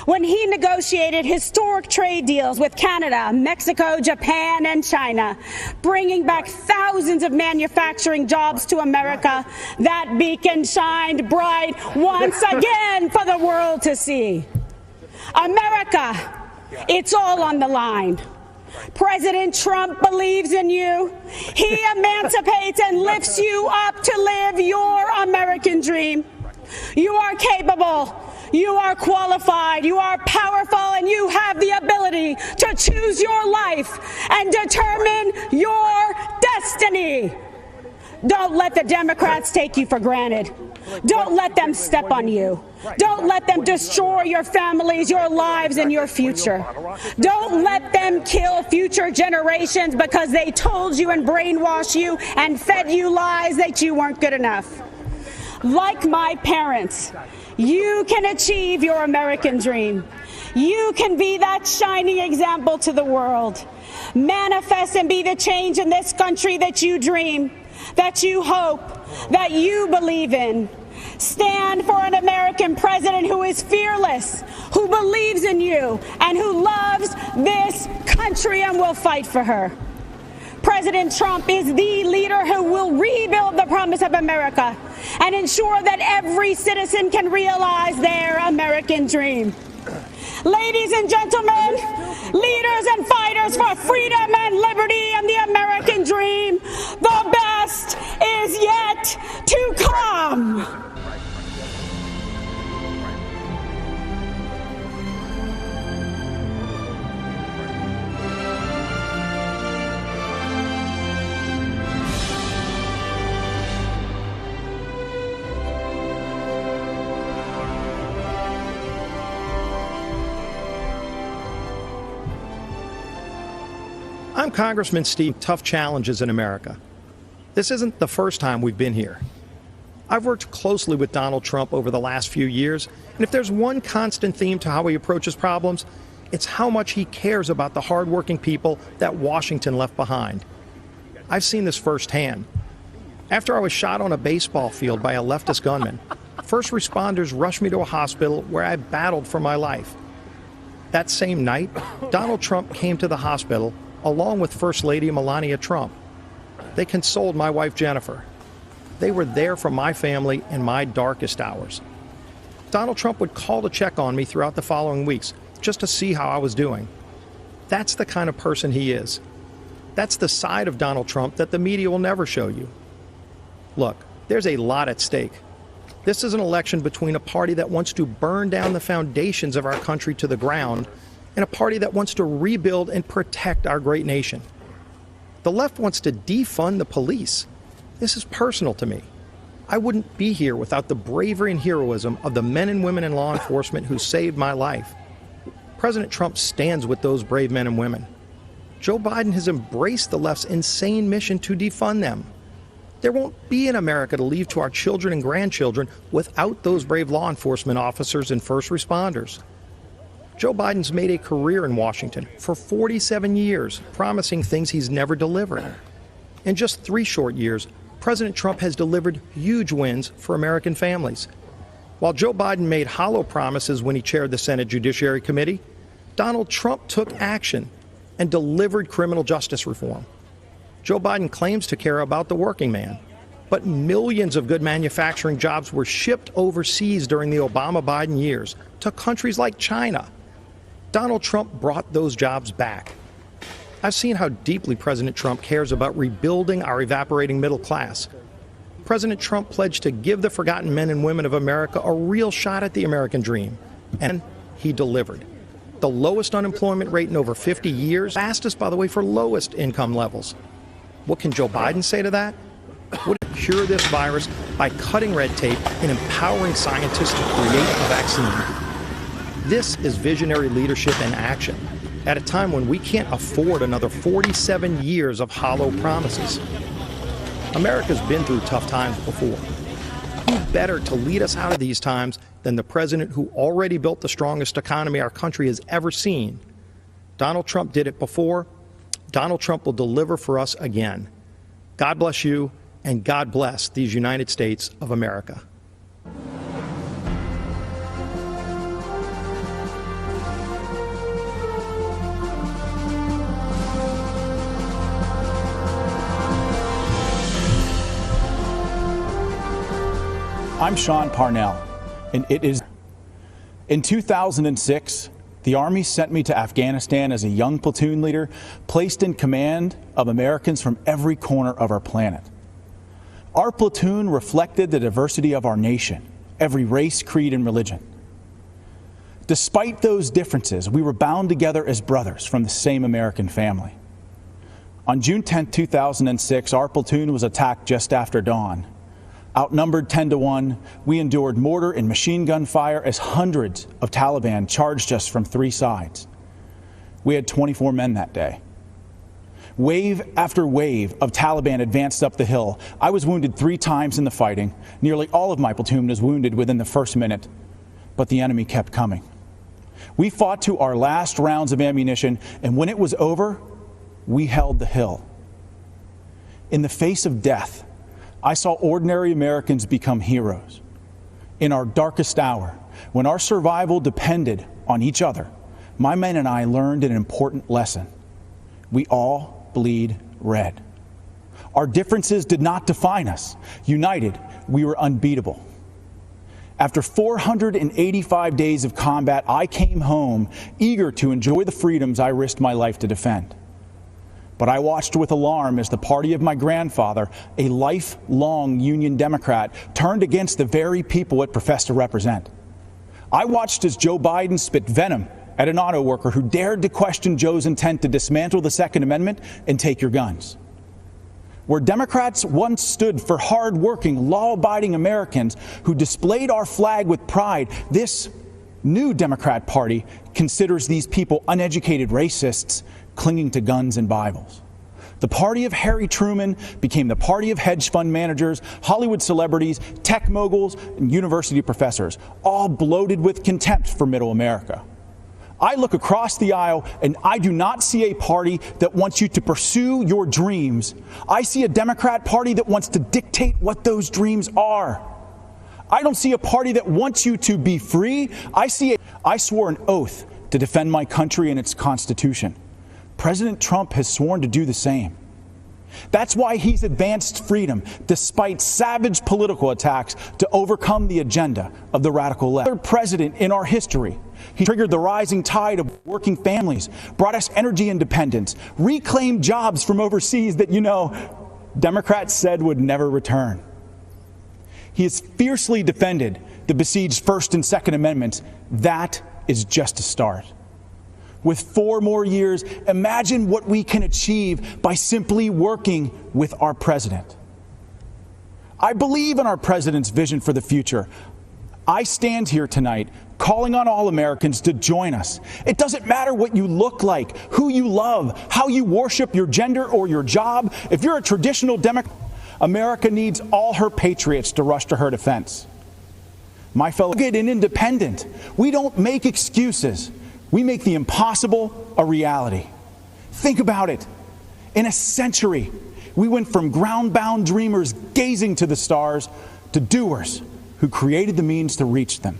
when he negotiated historic trade deals with Canada, Mexico, Japan, and China, bringing back thousands of manufacturing jobs to America. That beacon shined bright once again for the world to see. America, it's all on the line. President Trump believes in you. He emancipates and lifts you up to live your American dream. You are capable, you are qualified, you are powerful, and you have the ability to choose your life and determine your destiny. Don't let the Democrats take you for granted. Don't let them step on you. Don't let them destroy your families, your lives, and your future. Don't let them kill future generations because they told you and brainwashed you and fed you lies that you weren't good enough. Like my parents, you can achieve your American dream. You can be that shining example to the world. Manifest and be the change in this country that you dream, that you hope, that you believe in. Stand for an American president who is fearless, who believes in you, and who loves this country and will fight for her. President Trump is the leader who will rebuild the promise of America and ensure that every citizen can realize their American dream. Ladies and gentlemen, leaders and fighters for freedom and liberty and the American dream, the best is yet to come. I'm Congressman Steve. Tough challenges in America. This isn't the first time we've been here. I've worked closely with Donald Trump over the last few years, and if there's one constant theme to how he approaches problems, it's how much he cares about the hardworking people that Washington left behind. I've seen this firsthand. After I was shot on a baseball field by a leftist gunman, first responders rushed me to a hospital where I battled for my life. That same night, Donald Trump came to the hospital along with First Lady Melania Trump. They consoled my wife Jennifer. They were there for my family in my darkest hours. Donald Trump would call to check on me throughout the following weeks, just to see how I was doing. That's the kind of person he is. That's the side of Donald Trump that the media will never show you. Look, there's a lot at stake. This is an election between a party that wants to burn down the foundations of our country to the ground and a party that wants to rebuild and protect our great nation. The left wants to defund the police. This is personal to me. I wouldn't be here without the bravery and heroism of the men and women in law enforcement who saved my life. President Trump stands with those brave men and women. Joe Biden has embraced the left's insane mission to defund them. There won't be an America to leave to our children and grandchildren without those brave law enforcement officers and first responders. Joe Biden's made a career in Washington for 47 years, promising things he's never delivered. In just 3 short years, President Trump has delivered huge wins for American families. While Joe Biden made hollow promises when he chaired the Senate Judiciary Committee, Donald Trump took action and delivered criminal justice reform. Joe Biden claims to care about the working man, but millions of good manufacturing jobs were shipped overseas during the Obama-Biden years to countries like China. Donald Trump brought those jobs back. I've seen how deeply President Trump cares about rebuilding our evaporating middle class. President Trump pledged to give the forgotten men and women of America a real shot at the American dream, and he delivered. The lowest unemployment rate in over 50 years, fastest, by the way, for lowest income levels. What can Joe Biden say to that? Would it cure this virus by cutting red tape and empowering scientists to create a vaccine? This is visionary leadership in action at a time when we can't afford another 47 years of hollow promises. America's been through tough times before. Who better to lead us out of these times than the president who already built the strongest economy our country has ever seen? Donald Trump did it before. Donald Trump will deliver for us again. God bless you, and God bless these United States of America. I'm Sean Parnell, and it is in 2006, the Army sent me to Afghanistan as a young platoon leader, placed in command of Americans from every corner of our planet. Our platoon reflected the diversity of our nation, every race, creed, and religion. Despite those differences, we were bound together as brothers from the same American family. On June 10, 2006, our platoon was attacked just after dawn. Outnumbered 10-1, we endured mortar and machine gun fire as hundreds of Taliban charged us from three sides. We had 24 men that day. Wave after wave of Taliban advanced up the hill. I was wounded 3 times in the fighting. Nearly all of my platoon was wounded within the first minute, but the enemy kept coming. We fought to our last rounds of ammunition, and when it was over, we held the hill. In the face of death, I saw ordinary Americans become heroes. In our darkest hour, when our survival depended on each other, my men and I learned an important lesson. We all bleed red. Our differences did not define us. United, we were unbeatable. After 485 days of combat, I came home eager to enjoy the freedoms I risked my life to defend. But I watched with alarm as the party of my grandfather, a lifelong Union Democrat, turned against the very people it professed to represent. I watched as Joe Biden spit venom at an auto worker who dared to question Joe's intent to dismantle the Second Amendment and take your guns. Where Democrats once stood for hard-working, law-abiding Americans who displayed our flag with pride, this new Democrat Party considers these people uneducated racists clinging to guns and Bibles. The party of Harry Truman became the party of hedge fund managers, Hollywood celebrities, tech moguls, and university professors, all bloated with contempt for middle America. I look across the aisle and I do not see a party that wants you to pursue your dreams. I see a Democrat Party that wants to dictate what those dreams are. I don't see a party that wants you to be free. I swore an oath to defend my country and its Constitution. President Trump has sworn to do the same. That's why he's advanced freedom, despite savage political attacks, to overcome the agenda of the radical left. Third president in our history. He triggered the rising tide of working families, brought us energy independence, reclaimed jobs from overseas that, Democrats said would never return. He has fiercely defended the besieged First and Second Amendments. That is just a start. With 4 more years, imagine what we can achieve by simply working with our president. I believe in our president's vision for the future. I stand here tonight calling on all Americans to join us. It doesn't matter what you look like, who you love, how you worship your gender or your job. If you're a traditional Democrat, America needs all her patriots to rush to her defense. My fellow good and independent, we don't make excuses. We make the impossible a reality. Think about it. In a century, we went from ground-bound dreamers gazing to the stars to doers who created the means to reach them.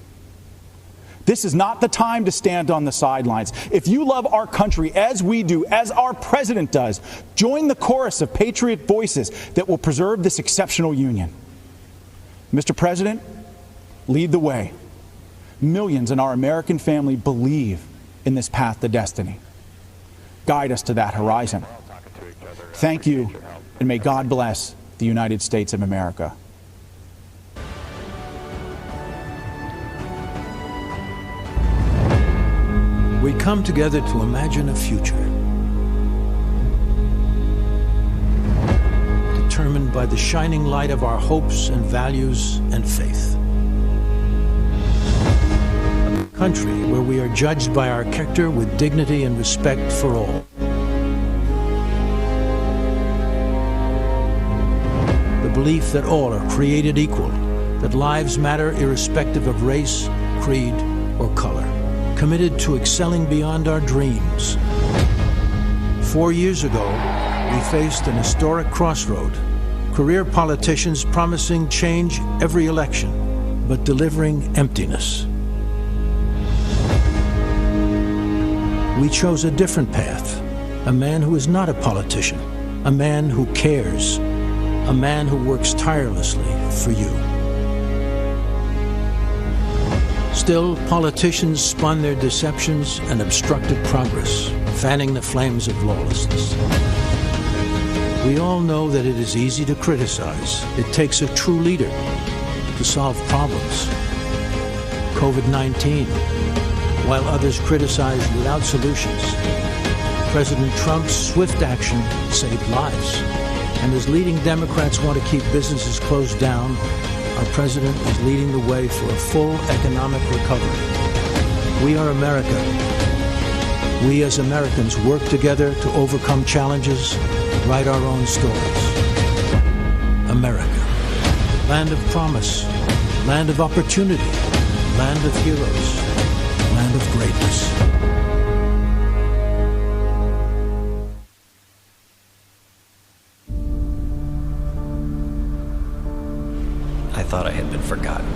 This is not the time to stand on the sidelines. If you love our country as we do, as our president does, join the chorus of patriot voices that will preserve this exceptional union. Mr. President, lead the way. Millions in our American family believe in this path to destiny. Guide us to that horizon. Thank you, and may God bless the United States of America. We come together to imagine a future determined by the shining light of our hopes and values and faith. A country where we are judged by our character with dignity and respect for all. The belief that all are created equal, that lives matter irrespective of race, creed, or color. Committed to excelling beyond our dreams. 4 years ago, we faced an historic crossroad. Career politicians promising change every election, but delivering emptiness. We chose a different path. A man who is not a politician. A man who cares. A man who works tirelessly for you. Still, politicians spun their deceptions and obstructed progress, fanning the flames of lawlessness. We all know that it is easy to criticize. It takes a true leader to solve problems. COVID-19, while others criticize without solutions, President Trump's swift action saved lives. And as leading Democrats want to keep businesses closed down, our president is leading the way for a full economic recovery. We are America. We as Americans work together to overcome challenges, write our own stories. America, land of promise, land of opportunity, land of heroes, land of greatness. I thought I had been forgotten.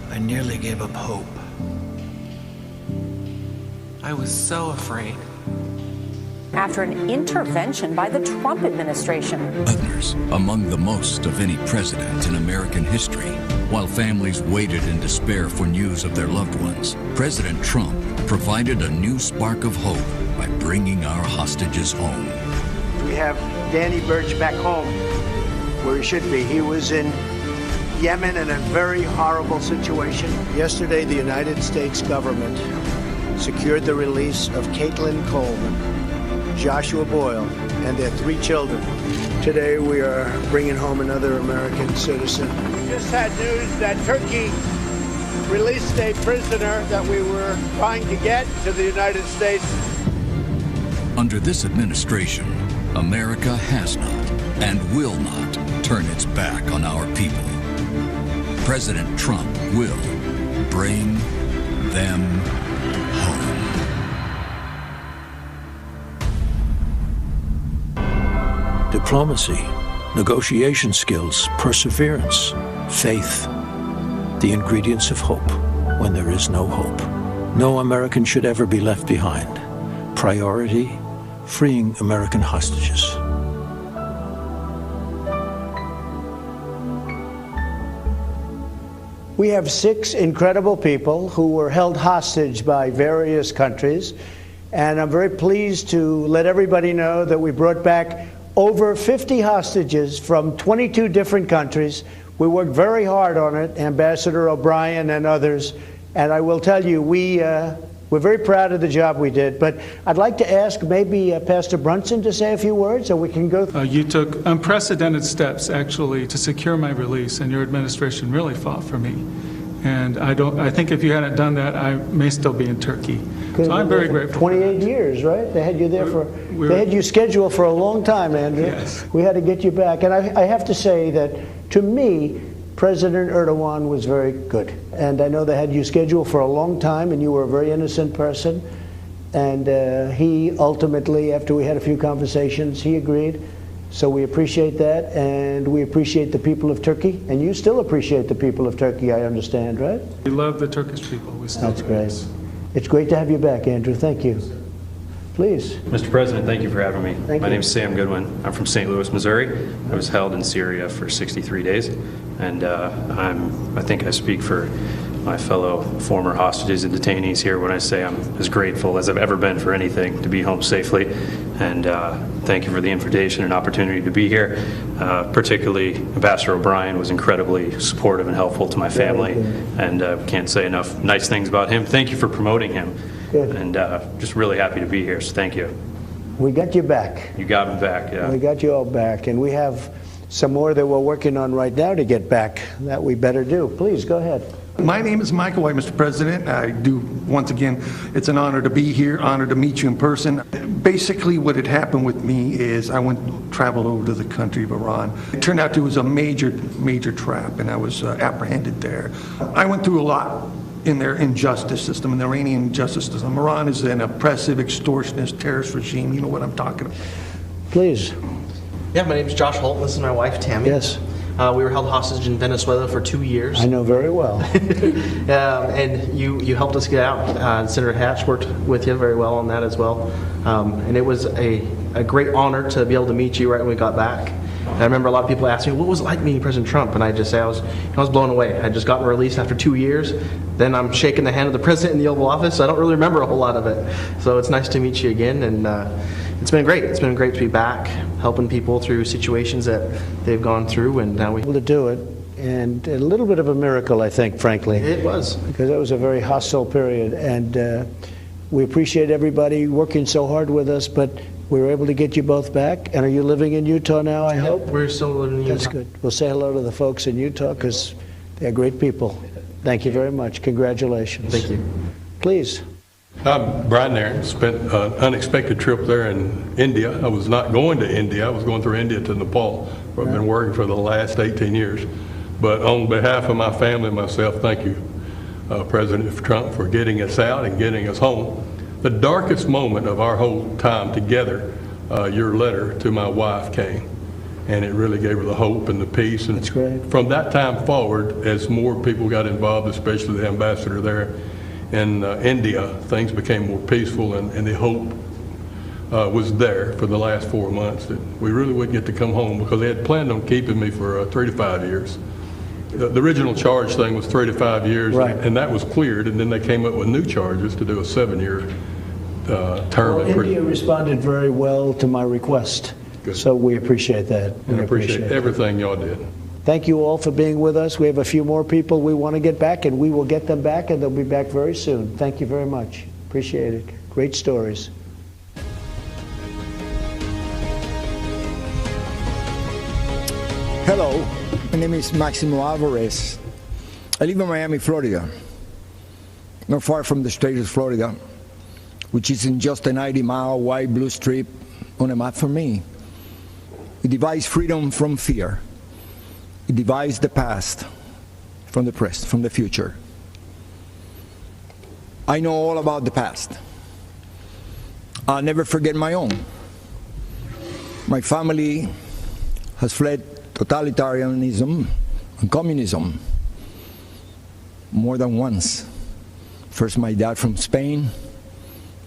I nearly gave up hope. I was so afraid. After an intervention by the Trump administration. Others among the most of any president in American history. While families waited in despair for news of their loved ones, President Trump provided a new spark of hope by bringing our hostages home. We have Danny Burch back home, where he should be. He was in Yemen in a very horrible situation. Yesterday, the United States government secured the release of Caitlin Coleman, Joshua Boyle, and their 3 children. Today, we are bringing home another American citizen. We just had news that Turkey released a prisoner that we were trying to get to the United States. Under this administration, America has not and will not turn its back on our people. President Trump will bring them home. Diplomacy, negotiation skills, perseverance, faith, the ingredients of hope when there is no hope. No American should ever be left behind. Priority, freeing American hostages. We have 6 incredible people who were held hostage by various countries, and I'm very pleased to let everybody know that we brought back over 50 hostages from 22 different countries. We worked very hard on it, Ambassador O'Brien and others, and I will tell you, we're very proud of the job we did. But I'd like to ask maybe Pastor Brunson to say a few words, so we can go through. You took unprecedented steps, actually, to secure my release, and your administration really fought for me. And I think if you hadn't done that, I may still be in Turkey. So I'm very grateful. 28 years, right? They had you there they had you scheduled for a long time, Andrew. Yes. We had to get you back. And I have to say that, to me, President Erdogan was very good. And I know they had you scheduled for a long time, and you were a very innocent person. And he ultimately, after we had a few conversations, he agreed. So we appreciate that, and we appreciate the people of Turkey. And you still appreciate the people of Turkey, I understand, right? We love the Turkish people. We still That's great. It's great to have you back, Andrew. Thank you. Please. Mr. President, thank you for having me. Thank My you. name is Sam Goodwin. I'm from St. Louis, Missouri. I was held in Syria for 63 days, and I think I speak for my fellow former hostages and detainees here when I say I'm as grateful as I've ever been for anything to be home safely. And thank you for the invitation and opportunity to be here. Particularly, Ambassador O'Brien was incredibly supportive and helpful to my family, and can't say enough nice things about him. Thank you for promoting him. Good. And just really happy to be here, so thank you. We got you back. You got me back, yeah. We got you all back, and we have some more that we're working on right now to get back that we better do. Please, go ahead. My name is Michael White, Mr. President. I do, once again, it's an honor to be here, honor to meet you in person. Basically, what had happened with me is I traveled over to the country of Iran. It turned out it was a major trap, and I was apprehended there. I went through a lot in their injustice system, in the Iranian justice system. Iran is an oppressive, extortionist, terrorist regime. You know what I'm talking about. Please. Yeah, my name is Josh Holt. This is my wife, Tammy. Yes. We were held hostage in Venezuela for 2 years. I know very well. And you helped us get out. Senator Hatch worked with you very well on that as well. And it was a great honor to be able to meet you right when we got back. And I remember a lot of people asking me, what was it like meeting President Trump? And I just say I was blown away. I just gotten released after 2 years. Then I'm shaking the hand of the president in the Oval Office. So I don't really remember a whole lot of it. So it's nice to meet you again, and it's been great. It's been great to be back, helping people through situations that they've gone through, and now we're able to do it. And a little bit of a miracle, I think, frankly. It was. Because it was a very hostile period. And we appreciate everybody working so hard with us, but we were able to get you both back. And are you living in Utah now, I hope? We're still living in Utah. That's good. We'll say hello to the folks in Utah, because they're great people. Thank you very much. Congratulations. Thank you. Please. I'm Brian Nairn. Spent an unexpected trip there in India. I was not going to India. I was going through India to Nepal, where I've been working for the last 18 years. But on behalf of my family and myself, thank you, President Trump, for getting us out and getting us home. The darkest moment of our whole time together, your letter to my wife came, and it really gave her the hope and the peace. And that's great. From that time forward, as more people got involved, especially the ambassador there in India, things became more peaceful, and the hope was there for the last 4 months that we really would get to come home, because they had planned on keeping me for 3 to 5 years. The original charge thing was 3 to 5 years, right, and that was cleared, and then they came up with new charges to do a 7-year term. Well, India responded very well to my request. Good. So we appreciate that. And I appreciate everything y'all did. Thank you all for being with us. We have a few more people we want to get back, and we will get them back, and they'll be back very soon. Thank you very much. Appreciate it. Great stories. Hello, my name is Maximo Alvarez. I live in Miami, Florida, not far from the state of Florida, which is in just a 90-mile wide blue strip on a map for me. It divides freedom from fear. It divides the past from the present, from the future. I know all about the past. I'll never forget my own. My family has fled totalitarianism and communism more than once. First my dad from Spain,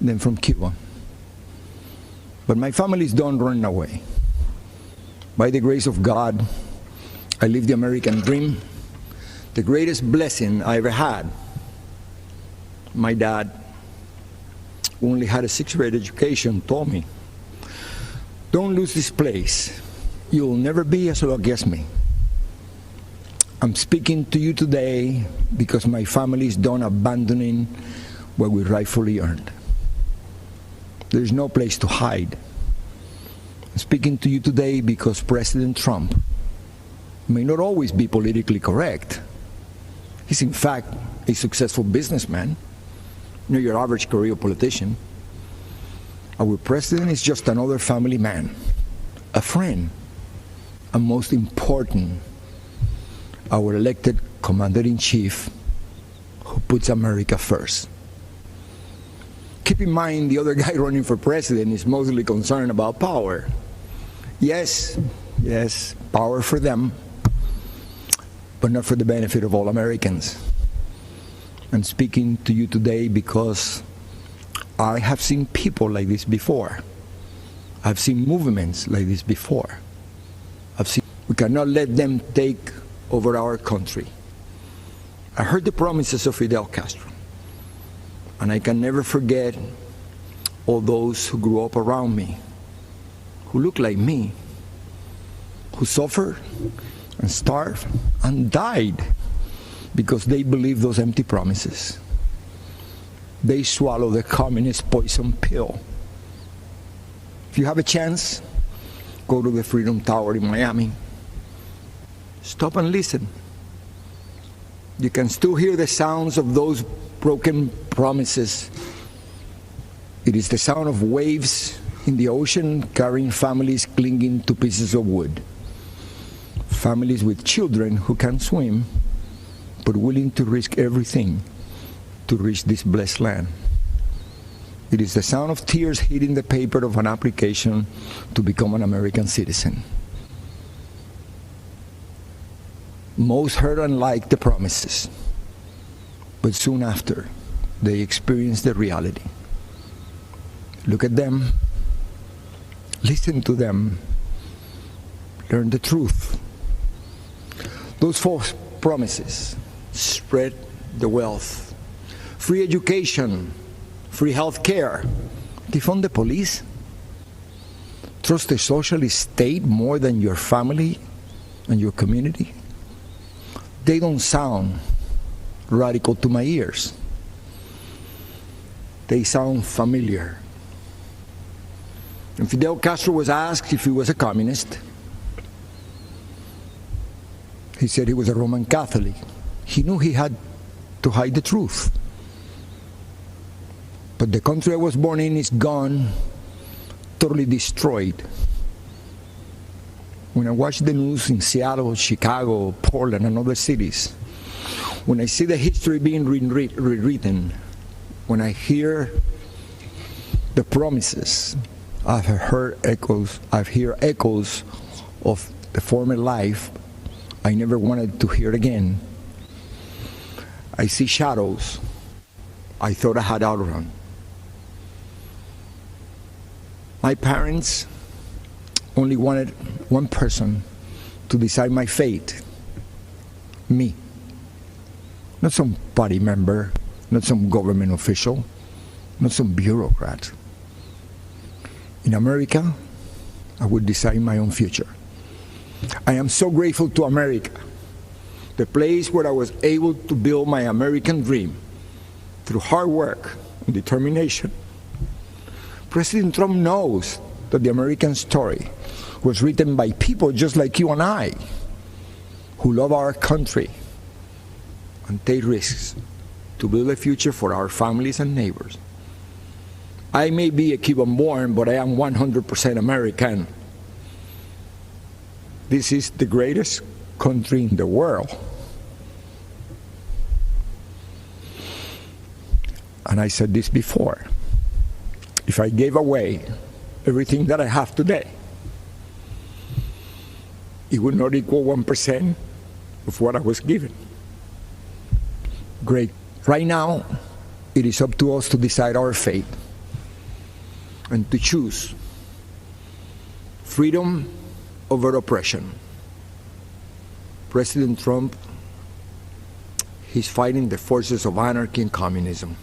then from Cuba. But my families don't run away. By the grace of God, I live the American dream, the greatest blessing I ever had. My dad, who only had a 6th grade education, told me, don't lose this place. You'll never be as lucky as me. I'm speaking to you today because my family is done abandoning what we rightfully earned. There's no place to hide. I'm speaking to you today because President Trump may not always be politically correct. He's in fact a successful businessman, not your average career politician. Our president is just another family man, a friend, and most important, our elected commander-in-chief who puts America first. Keep in mind, the other guy running for president is mostly concerned about power. Yes, power for them, but not for the benefit of all Americans. I'm speaking to you today because I have seen people like this before. I've seen movements like this before. We cannot let them take over our country. I heard the promises of Fidel Castro, and I can never forget all those who grew up around me, who looked like me, who suffered and starved and died because they believed those empty promises. They swallowed the communist poison pill. If you have a chance, go to the Freedom Tower in Miami. Stop and listen. You can still hear the sounds of those broken promises. It is the sound of waves in the ocean carrying families clinging to pieces of wood. Families with children who can't swim, but willing to risk everything to reach this blessed land. It is the sound of tears hitting the paper of an application to become an American citizen. Most heard and liked the promises, but soon after, they experienced the reality. Look at them, listen to them, learn the truth. Those false promises spread the wealth. Free education, free health care, defund the police. Trust the socialist state more than your family and your community. They don't sound radical to my ears. They sound familiar. And Fidel Castro was asked if he was a communist. He said he was a Roman Catholic. He knew he had to hide the truth. But the country I was born in is gone, totally destroyed. When I watch the news in Seattle, Chicago, Portland, and other cities, when I see the history being rewritten, when I hear the promises, I've heard echoes of the former life I never wanted to hear again. I see shadows I thought I had outrun. My parents only wanted one person to decide my fate, me. Not some party member, not some government official, not some bureaucrat. In America, I would decide my own future. I am so grateful to America, the place where I was able to build my American dream through hard work and determination. President Trump knows that the American story was written by people just like you and I, who love our country and take risks to build a future for our families and neighbors. I may be a Cuban-born, but I am 100% American. This is the greatest country in the world. And I said this before. If I gave away everything that I have today, it would not equal 1% of what I was given. Great. Right now, it is up to us to decide our fate and to choose freedom over oppression. President Trump, he's fighting the forces of anarchy and communism.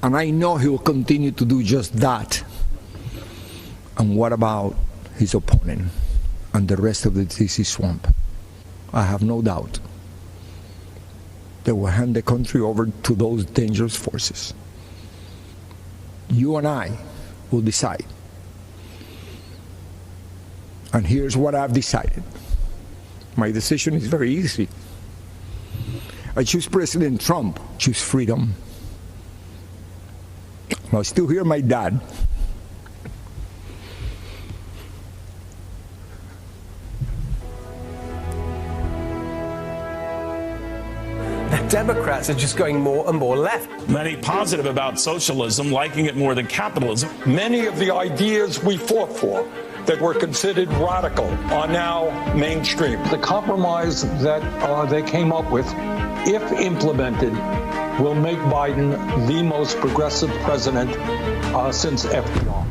And I know he will continue to do just that. And what about his opponent and the rest of the DC swamp? I have no doubt they will hand the country over to those dangerous forces. You and I will decide. And here's what I've decided. My decision is very easy. I choose President Trump, choose freedom. I still hear my dad. Democrats are just going more and more left. Many positive about socialism, liking it more than capitalism. Many of the ideas we fought for that were considered radical are now mainstream. The compromise that they came up with, if implemented, will make Biden the most progressive president since FDR.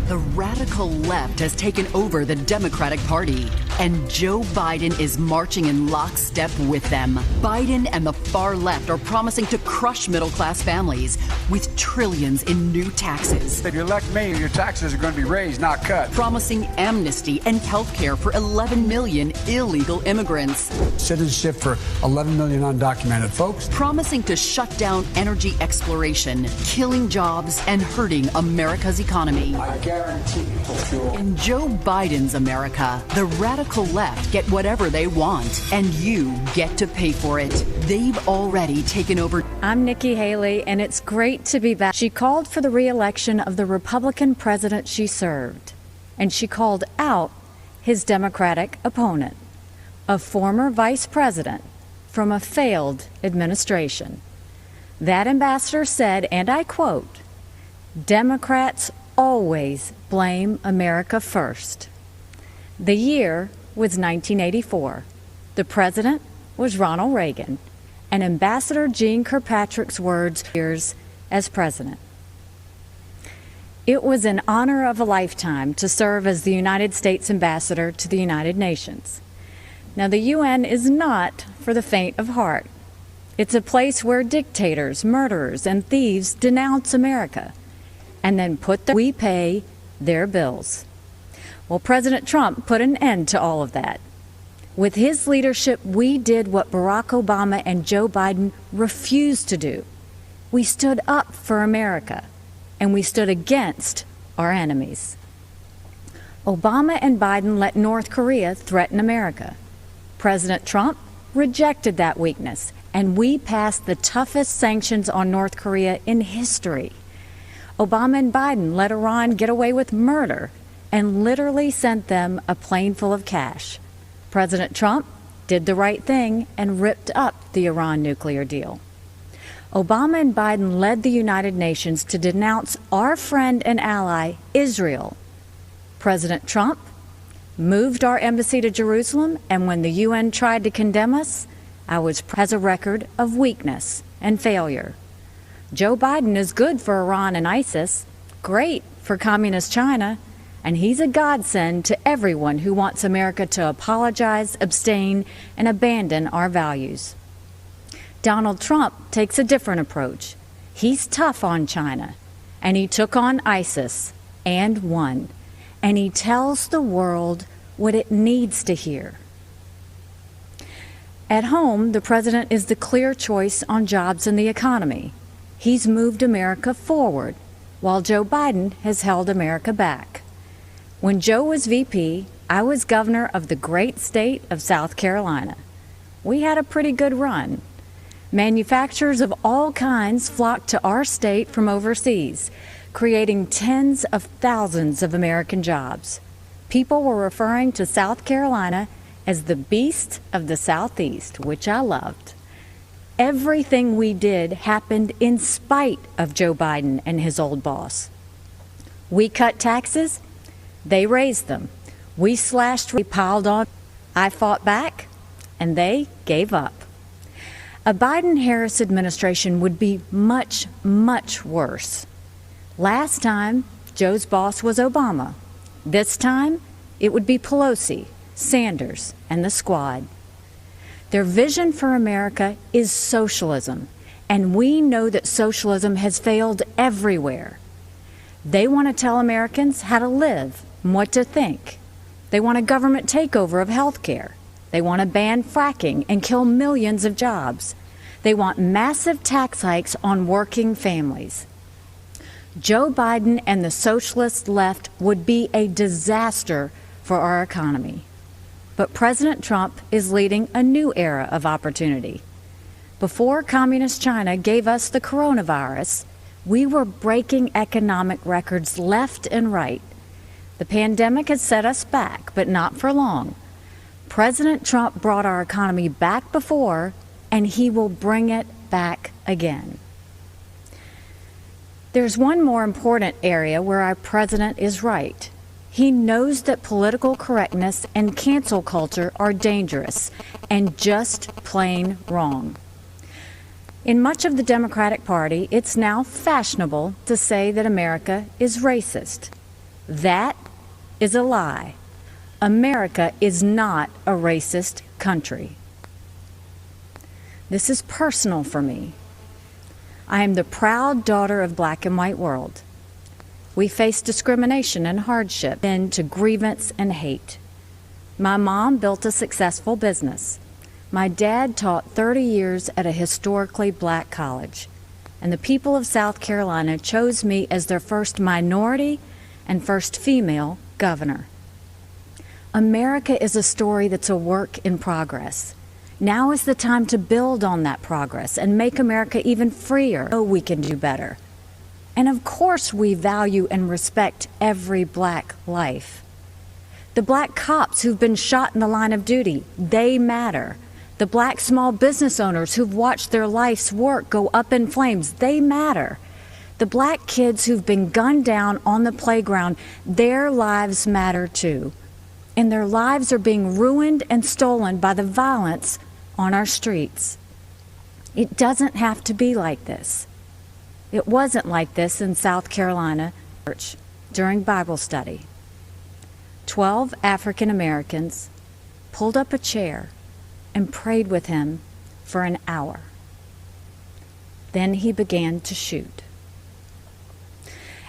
The radical left has taken over the Democratic Party, and Joe Biden is marching in lockstep with them. Biden and the far left are promising to crush middle-class families with trillions in new taxes. If you elect me, your taxes are going to be raised, not cut. Promising amnesty and health care for 11 million illegal immigrants. Citizenship for 11 million undocumented folks. Promising to shut down energy exploration, killing jobs, and hurting America's economy. I guarantee for sure. In Joe Biden's America, the radical left get whatever they want, and you get to pay for it. They've already taken over. I'm Nikki Haley, and it's great to be back. She called for the re-election of the Republican president she served, and she called out his Democratic opponent, a former vice president from a failed administration. That ambassador said, and I quote, "Democrats always blame America first." The year was 1984. The president was Ronald Reagan, and Ambassador Jeane Kirkpatrick's words as president. It was an honor of a lifetime to serve as the United States ambassador to the United Nations. Now, the UN is not for the faint of heart. It's a place where dictators, murderers, and thieves denounce America and then we pay their bills. Well, President Trump put an end to all of that. With his leadership, we did what Barack Obama and Joe Biden refused to do. We stood up for America, and we stood against our enemies. Obama and Biden let North Korea threaten America. President Trump rejected that weakness, and we passed the toughest sanctions on North Korea in history. Obama and Biden let Iran get away with murder and literally sent them a plane full of cash. President Trump did the right thing and ripped up the Iran nuclear deal. Obama and Biden led the United Nations to denounce our friend and ally, Israel. President Trump moved our embassy to Jerusalem, and when the UN tried to condemn us, has a record of weakness and failure. Joe Biden is good for Iran and ISIS, great for communist China, and he's a godsend to everyone who wants America to apologize, abstain, and abandon our values. Donald Trump takes a different approach. He's tough on China, and he took on ISIS and won, and he tells the world what it needs to hear. At home, the president is the clear choice on jobs and the economy. He's moved America forward, while Joe Biden has held America back. When Joe was VP, I was governor of the great state of South Carolina. We had a pretty good run. Manufacturers of all kinds flocked to our state from overseas, creating tens of thousands of American jobs. People were referring to South Carolina as the beast of the Southeast, which I loved. Everything we did happened in spite of Joe Biden and his old boss. We cut taxes, they raised them. We piled on. I fought back, and they gave up. A Biden-Harris administration would be much, much worse. Last time, Joe's boss was Obama. This time, it would be Pelosi, Sanders, and the squad. Their vision for America is socialism, and we know that socialism has failed everywhere. They want to tell Americans how to live and what to think. They want a government takeover of health care. They want to ban fracking and kill millions of jobs. They want massive tax hikes on working families. Joe Biden and the socialist left would be a disaster for our economy. But President Trump is leading a new era of opportunity. Before Communist China gave us the coronavirus, we were breaking economic records left and right. The pandemic has set us back, but not for long. President Trump brought our economy back before, and he will bring it back again. There's one more important area where our president is right. He knows that political correctness and cancel culture are dangerous and just plain wrong. In much of the Democratic Party, it's now fashionable to say that America is racist. That is a lie. America is not a racist country. This is personal for me. I am the proud daughter of Black and White World. We face discrimination and hardship, into grievance and hate. My mom built a successful business. My dad taught 30 years at a historically black college. And the people of South Carolina chose me as their first minority and first female governor. America is a story that's a work in progress. Now is the time to build on that progress and make America even freer. Oh, we can do better. And of course we value and respect every black life. The black cops who've been shot in the line of duty, they matter. The black small business owners who've watched their life's work go up in flames, they matter. The black kids who've been gunned down on the playground, their lives matter too. And their lives are being ruined and stolen by the violence on our streets. It doesn't have to be like this. It wasn't like this in South Carolina during Bible study. 12 African Americans pulled up a chair and prayed with him for an hour. Then he began to shoot.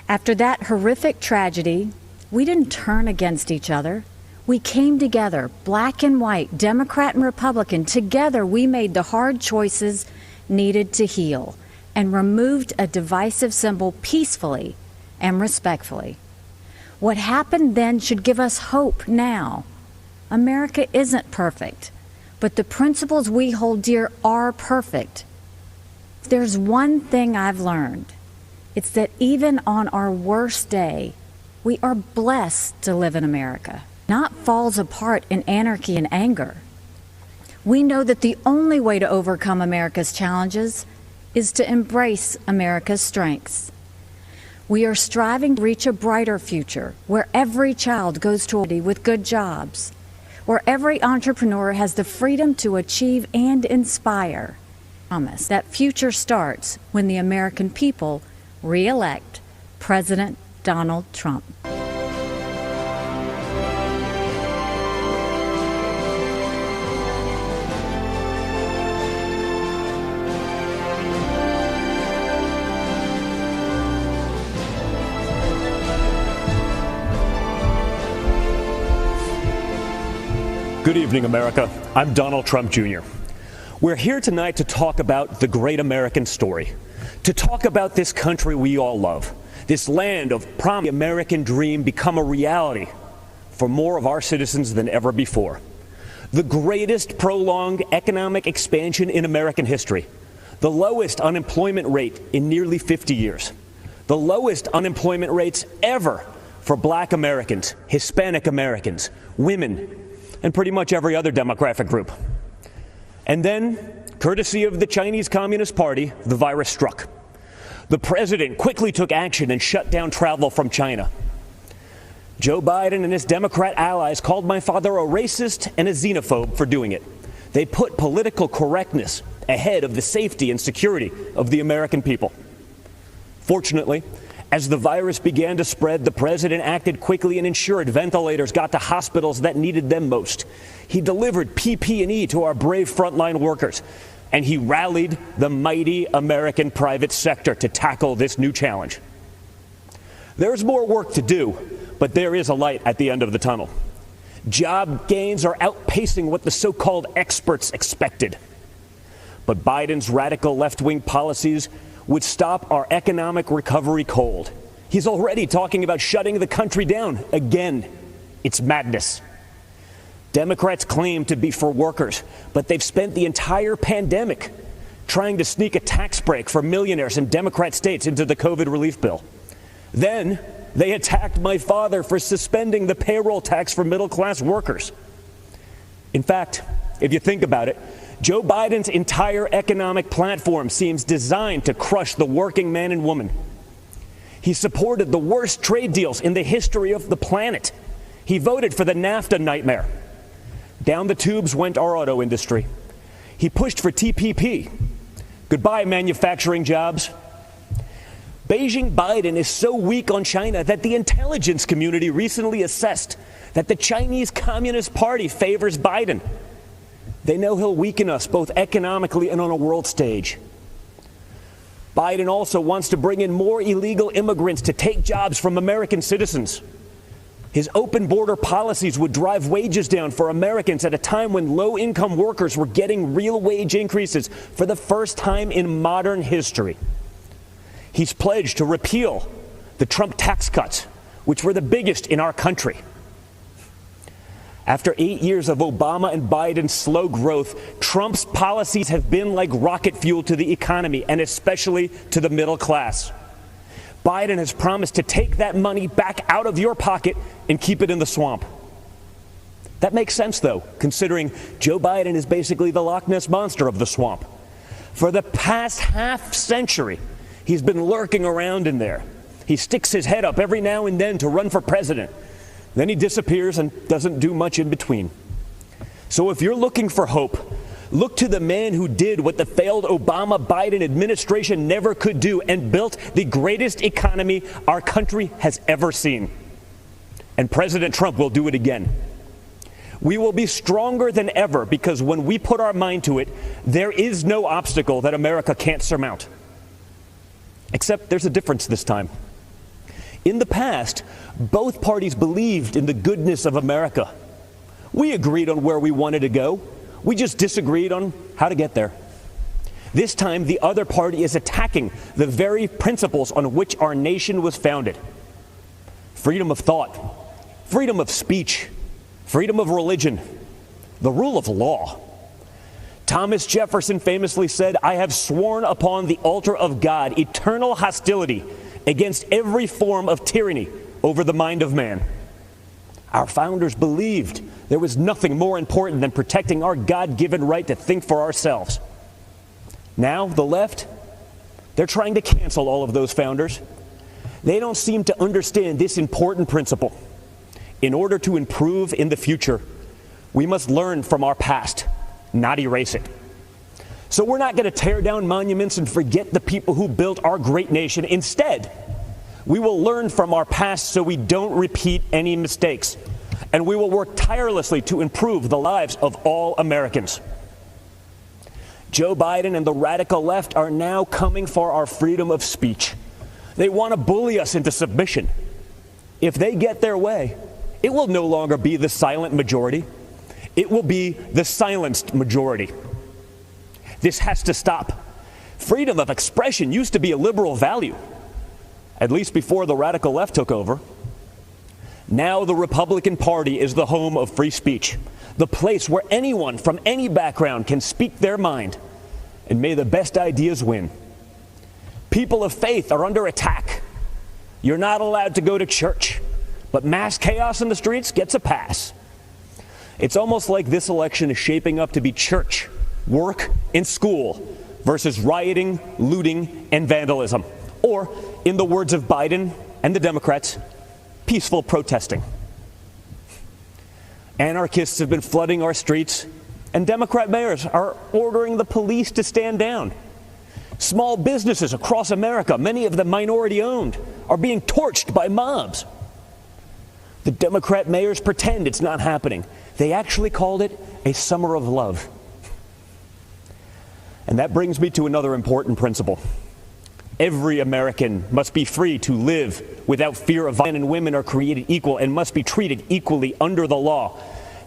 After that horrific tragedy, we didn't turn against each other. We came together, black and white, Democrat and Republican. Together, we made the hard choices needed to heal and removed a divisive symbol peacefully and respectfully. What happened then should give us hope now. America isn't perfect, but the principles we hold dear are perfect. If there's one thing I've learned, it's that even on our worst day, we are blessed to live in America, not falls apart in anarchy and anger. We know that the only way to overcome America's challenges is to embrace America's strengths. We are striving to reach a brighter future where every child goes to school with good jobs, where every entrepreneur has the freedom to achieve and inspire. Promise that future starts when the American people re-elect President Donald Trump. Good evening, America. I'm Donald Trump Jr. We're here tonight to talk about the great American story, to talk about this country we all love, this land of promise, the American dream become a reality for more of our citizens than ever before. The greatest prolonged economic expansion in American history, the lowest unemployment rate in nearly 50 years, the lowest unemployment rates ever for Black Americans, Hispanic Americans, women, and pretty much every other demographic group. And then, courtesy of the Chinese Communist Party, the virus struck. The president quickly took action and shut down travel from China. Joe Biden and his Democrat allies called my father a racist and a xenophobe for doing it. They put political correctness ahead of the safety and security of the American people. Fortunately, as the virus began to spread, the president acted quickly and ensured ventilators got to hospitals that needed them most. He delivered PPE to our brave frontline workers, and he rallied the mighty American private sector to tackle this new challenge. There's more work to do, but there is a light at the end of the tunnel. Job gains are outpacing what the so-called experts expected. But Biden's radical left-wing policies would stop our economic recovery cold. He's already talking about shutting the country down again. It's madness. Democrats claim to be for workers, but they've spent the entire pandemic trying to sneak a tax break for millionaires in Democrat states into the COVID relief bill. Then they attacked my father for suspending the payroll tax for middle-class workers. In fact, if you think about it, Joe Biden's entire economic platform seems designed to crush the working man and woman. He supported the worst trade deals in the history of the planet. He voted for the NAFTA nightmare. Down the tubes went our auto industry. He pushed for TPP. Goodbye, manufacturing jobs. Beijing Biden is so weak on China that the intelligence community recently assessed that the Chinese Communist Party favors Biden. They know he'll weaken us both economically and on a world stage. Biden also wants to bring in more illegal immigrants to take jobs from American citizens. His open border policies would drive wages down for Americans at a time when low-income workers were getting real wage increases for the first time in modern history. He's pledged to repeal the Trump tax cuts, which were the biggest in our country. After 8 years of Obama and Biden's slow growth, Trump's policies have been like rocket fuel to the economy and especially to the middle class. Biden has promised to take that money back out of your pocket and keep it in the swamp. That makes sense, though, considering Joe Biden is basically the Loch Ness Monster of the swamp. For the past half century, he's been lurking around in there. He sticks his head up every now and then to run for president. Then he disappears and doesn't do much in between. So if you're looking for hope, Look to the man who did what the failed Obama-Biden administration never could do and built the greatest economy our country has ever seen. And President Trump will do it again. We will be stronger than ever because when we put our mind to it, there is no obstacle that America can't surmount. Except there's a difference this time. In the past, both parties believed in the goodness of America. We agreed on where we wanted to go. We just disagreed on how to get there. This time, the other party is attacking the very principles on which our nation was founded. Freedom of thought, freedom of speech, freedom of religion, the rule of law. Thomas Jefferson famously said, "I have sworn upon the altar of God eternal hostility against every form of tyranny over the mind of man." Our founders believed there was nothing more important than protecting our God-given right to think for ourselves. Now, the left, they're trying to cancel all of those founders. They don't seem to understand this important principle. In order to improve in the future, we must learn from our past, not erase it. So we're not going to tear down monuments and forget the people who built our great nation. Instead, we will learn from our past so we don't repeat any mistakes. And we will work tirelessly to improve the lives of all Americans. Joe Biden and the radical left are now coming for our freedom of speech. They want to bully us into submission. If they get their way, it will no longer be the silent majority. It will be the silenced majority. This has to stop. Freedom of expression used to be a liberal value, at least before the radical left took over. Now the Republican Party is the home of free speech, the place where anyone from any background can speak their mind, and may the best ideas win. People of faith are under attack. You're not allowed to go to church, but mass chaos in the streets gets a pass. It's almost like this election is shaping up to be church, work, and school versus rioting, looting, and vandalism. Or, in the words of Biden and the Democrats, peaceful protesting. Anarchists have been flooding our streets, and Democrat mayors are ordering the police to stand down. Small businesses across America, many of them minority-owned, are being torched by mobs. The Democrat mayors pretend it's not happening. They actually called it a summer of love. And that brings me to another important principle. Every American must be free to live without fear of violence. Men and women are created equal and must be treated equally under the law.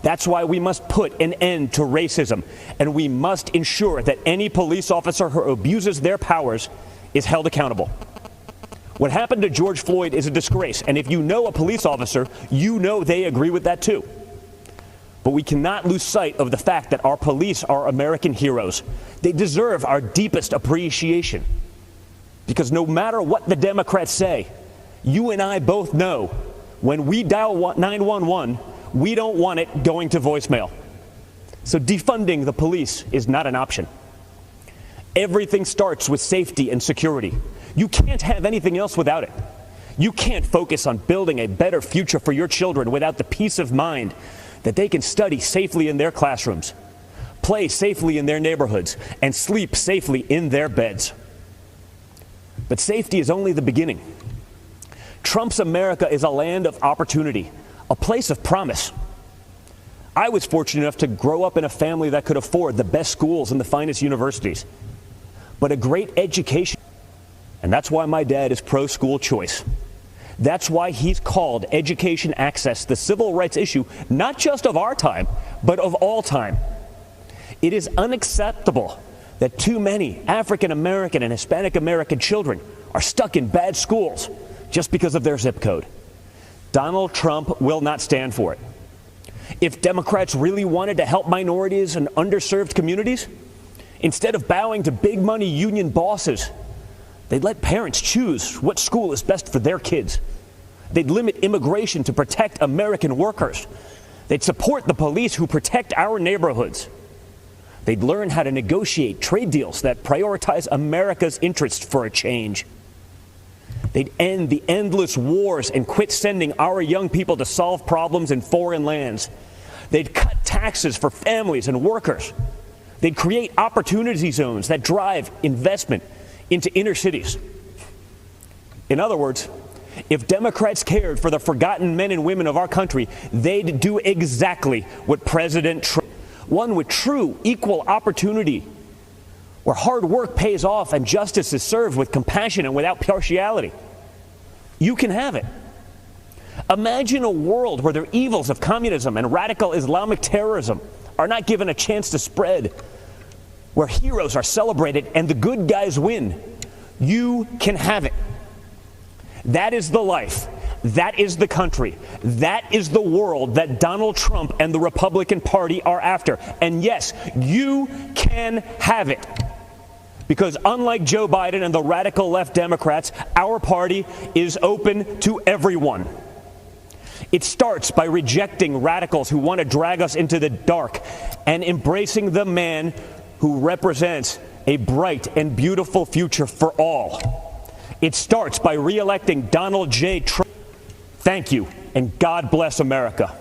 That's why we must put an end to racism, and we must ensure that any police officer who abuses their powers is held accountable. What happened to George Floyd is a disgrace, and if you know a police officer, you know they agree with that too. But we cannot lose sight of the fact that our police are American heroes. They deserve our deepest appreciation. Because no matter what the Democrats say, you and I both know when we dial 911, we don't want it going to voicemail. So defunding the police is not an option. Everything starts with safety and security. You can't have anything else without it. You can't focus on building a better future for your children without the peace of mind that they can study safely in their classrooms, play safely in their neighborhoods, and sleep safely in their beds. But safety is only the beginning. Trump's America is a land of opportunity, a place of promise. I was fortunate enough to grow up in a family that could afford the best schools and the finest universities, but a great education. And that's why my dad is pro-school choice. That's why he's called education access the civil rights issue, not just of our time, but of all time. It is unacceptable that too many African American and Hispanic American children are stuck in bad schools just because of their zip code. Donald Trump will not stand for it. If Democrats really wanted to help minorities and underserved communities, instead of bowing to big money union bosses, they'd let parents choose what school is best for their kids. They'd limit immigration to protect American workers. They'd support the police who protect our neighborhoods. They'd learn how to negotiate trade deals that prioritize America's interests for a change. They'd end the endless wars and quit sending our young people to solve problems in foreign lands. They'd cut taxes for families and workers. They'd create opportunity zones that drive investment into inner cities. In other words, if Democrats cared for the forgotten men and women of our country, they'd do exactly what President Trump, one with true equal opportunity, where hard work pays off and justice is served with compassion and without partiality. You can have it. Imagine a world where the evils of communism and radical Islamic terrorism are not given a chance to spread, where heroes are celebrated and the good guys win. You can have it. That is the life. That is the country. That is the world that Donald Trump and the Republican Party are after. And yes, you can have it. Because unlike Joe Biden and the radical left Democrats, our party is open to everyone. It starts by rejecting radicals who want to drag us into the dark and embracing the man who represents a bright and beautiful future for all. It starts by re-electing Donald J. Trump. Thank you, and God bless America.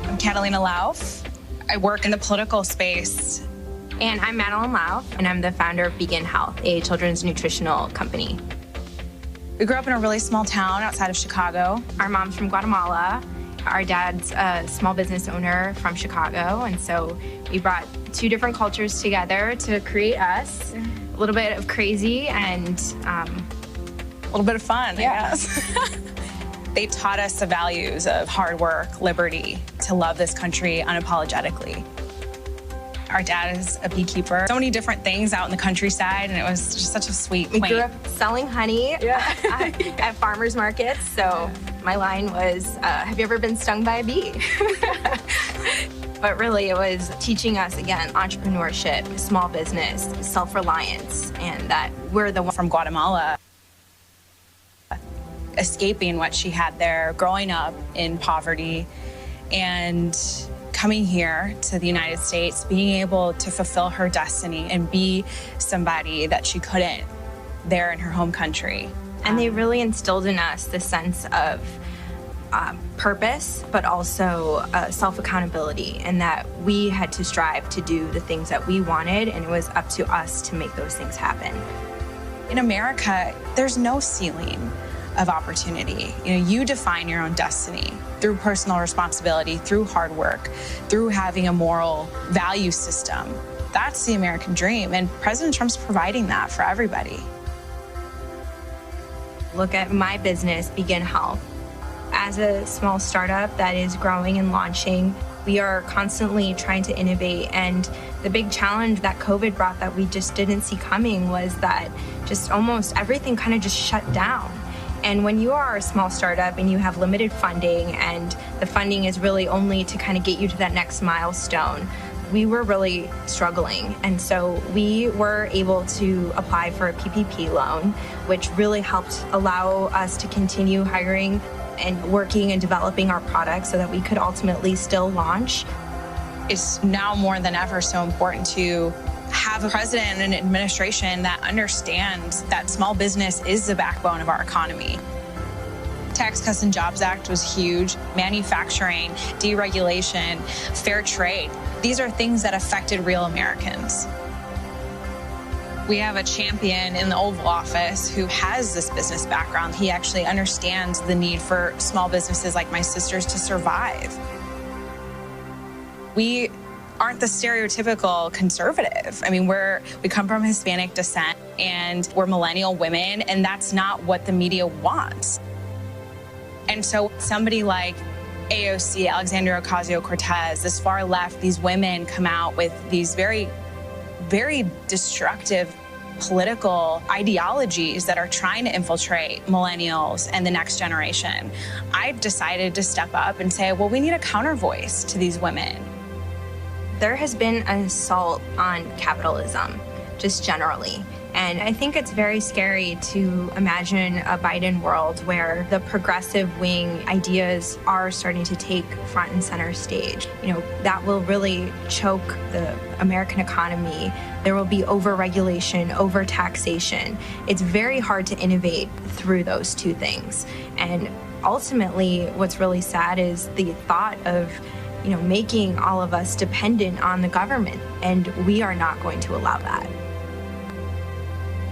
I'm Catalina Lauf. I work in the political space. And I'm Madeline Lauf, and I'm the founder of Begin Health, a children's nutritional company. We grew up in a really small town outside of Chicago. Our mom's from Guatemala. Our dad's a small business owner from Chicago, and so we brought two different cultures together to create us. A little bit of crazy and a little bit of fun, I guess. They taught us the values of hard work, liberty, to love this country unapologetically. Our dad is a beekeeper. So many different things out in the countryside, and it was just such a sweet, We grew up selling honey at farmers markets, so my line was, have you ever been stung by a bee? But really, it was teaching us, again, entrepreneurship, small business, self-reliance, and that we're the one from Guatemala. Escaping what she had there, growing up in poverty, and coming here to the United States, being able to fulfill her destiny and be somebody that she couldn't there in her home country. And they really instilled in us the sense of purpose, but also self-accountability, and that we had to strive to do the things that we wanted, and it was up to us to make those things happen. In America, there's no ceiling of opportunity. You define your own destiny through personal responsibility, through hard work, through having a moral value system. That's the American dream, and President Trump's providing that for everybody. Look at my business, Begin Health. As a small startup that is growing and launching, we are constantly trying to innovate, and the big challenge that COVID brought that we just didn't see coming was that just almost everything kind of just shut down. And when you are a small startup and you have limited funding, and the funding is really only to kind of get you to that next milestone, we were really struggling. And so we were able to apply for a PPP loan, which really helped allow us to continue hiring and working and developing our products so that we could ultimately still launch. It's now more than ever so important to have a president and an administration that understands that small business is the backbone of our economy. Tax Cuts and Jobs Act was huge. Manufacturing, deregulation, fair trade. These are things that affected real Americans. We have a champion in the Oval Office who has this business background. He actually understands the need for small businesses like my sisters to survive. We aren't the stereotypical conservative. I mean, we come from Hispanic descent, and we're millennial women, and that's not what the media wants. And so somebody like AOC, Alexandria Ocasio-Cortez, this far left, these women come out with these very, very destructive political ideologies that are trying to infiltrate millennials and the next generation. I've decided to step up and say, well, we need a counter voice to these women. There has been an assault on capitalism, just generally. And I think it's very scary to imagine a Biden world where the progressive wing ideas are starting to take front and center stage. That will really choke the American economy. There will be over-regulation, over-taxation. It's very hard to innovate through those two things. And ultimately, what's really sad is the thought of, making all of us dependent on the government, and we are not going to allow that.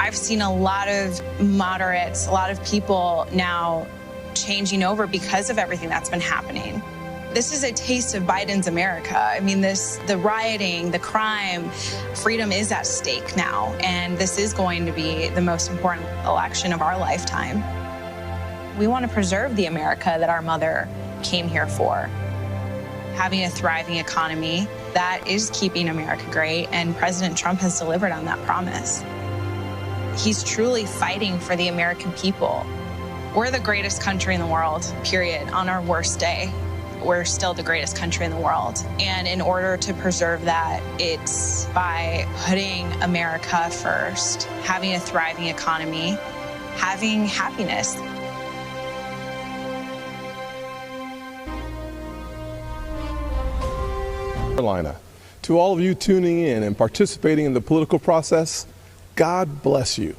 I've seen a lot of moderates, a lot of people now changing over because of everything that's been happening. This is a taste of Biden's America. I mean, the rioting, the crime, freedom is at stake now, and this is going to be the most important election of our lifetime. We want to preserve the America that our mother came here for. Having a thriving economy, that is keeping America great, and President Trump has delivered on that promise. He's truly fighting for the American people. We're the greatest country in the world, period. On our worst day, we're still the greatest country in the world. And in order to preserve that, it's by putting America first, having a thriving economy, having happiness. Carolina. To all of you tuning in and participating in the political process, God bless you.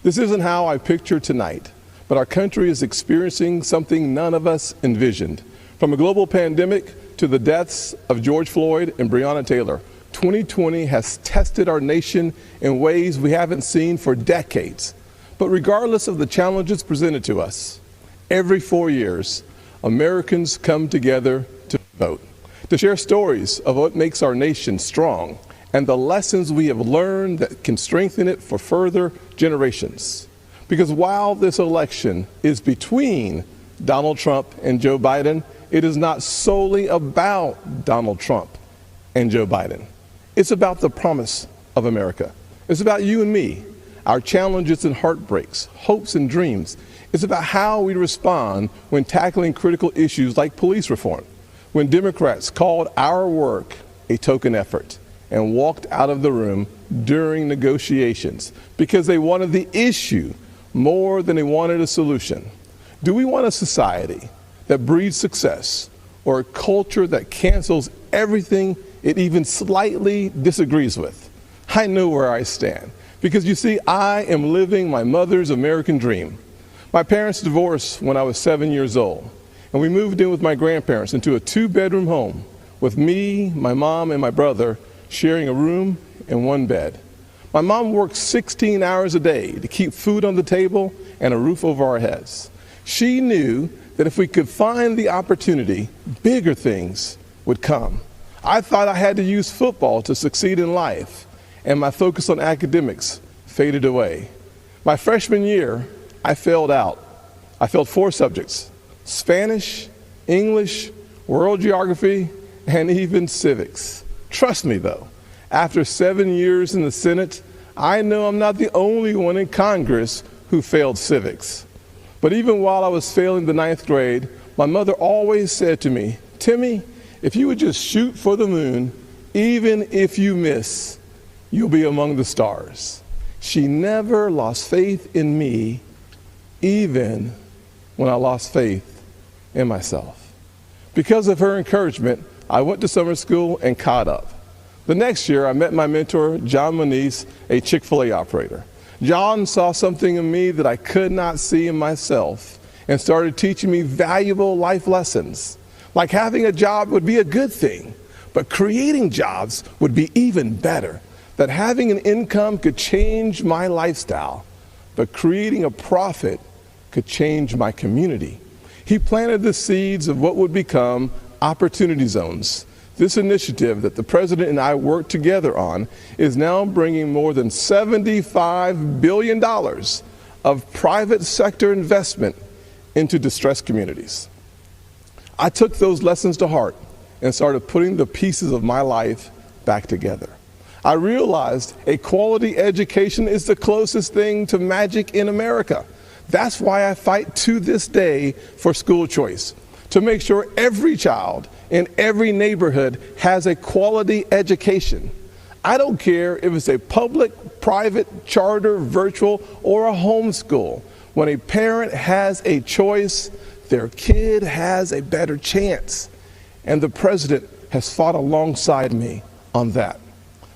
This isn't how I pictured tonight, but our country is experiencing something none of us envisioned. From a global pandemic to the deaths of George Floyd and Breonna Taylor, 2020 has tested our nation in ways we haven't seen for decades. But regardless of the challenges presented to us, every 4 years, Americans come together to vote, to share stories of what makes our nation strong and the lessons we have learned that can strengthen it for further generations. Because while this election is between Donald Trump and Joe Biden, it is not solely about Donald Trump and Joe Biden. It's about the promise of America. It's about you and me, our challenges and heartbreaks, hopes and dreams. It's about how we respond when tackling critical issues like police reform, when Democrats called our work a token effort and walked out of the room during negotiations because they wanted the issue more than they wanted a solution. Do we want a society that breeds success or a culture that cancels everything it even slightly disagrees with? I know where I stand because, you see, I am living my mother's American dream. My parents divorced when I was 7 years old, and we moved in with my grandparents into a 2-bedroom home with me, my mom, and my brother sharing a room and one bed. My mom worked 16 hours a day to keep food on the table and a roof over our heads. She knew that if we could find the opportunity, bigger things would come. I thought I had to use football to succeed in life, and my focus on academics faded away. My freshman year, I failed out. I failed 4 subjects: Spanish, English, world geography, and even civics. Trust me, though, after 7 years in the Senate, I know I'm not the only one in Congress who failed civics. But even while I was failing the 9th grade, my mother always said to me, "Timmy, if you would just shoot for the moon, even if you miss, you'll be among the stars." She never lost faith in me, even when I lost faith in myself. Because of her encouragement, I went to summer school and caught up. The next year, I met my mentor, John Moniz, a Chick-fil-A operator. John saw something in me that I could not see in myself and started teaching me valuable life lessons. Like having a job would be a good thing, but creating jobs would be even better. That having an income could change my lifestyle, but creating a profit could change my community. He planted the seeds of what would become Opportunity Zones. This initiative that the President and I worked together on is now bringing more than $75 billion of private sector investment into distressed communities. I took those lessons to heart and started putting the pieces of my life back together. I realized a quality education is the closest thing to magic in America. That's why I fight to this day for school choice, to make sure every child in every neighborhood has a quality education. I don't care if it's a public, private, charter, virtual, or a homeschool. When a parent has a choice, their kid has a better chance. And the President has fought alongside me on that.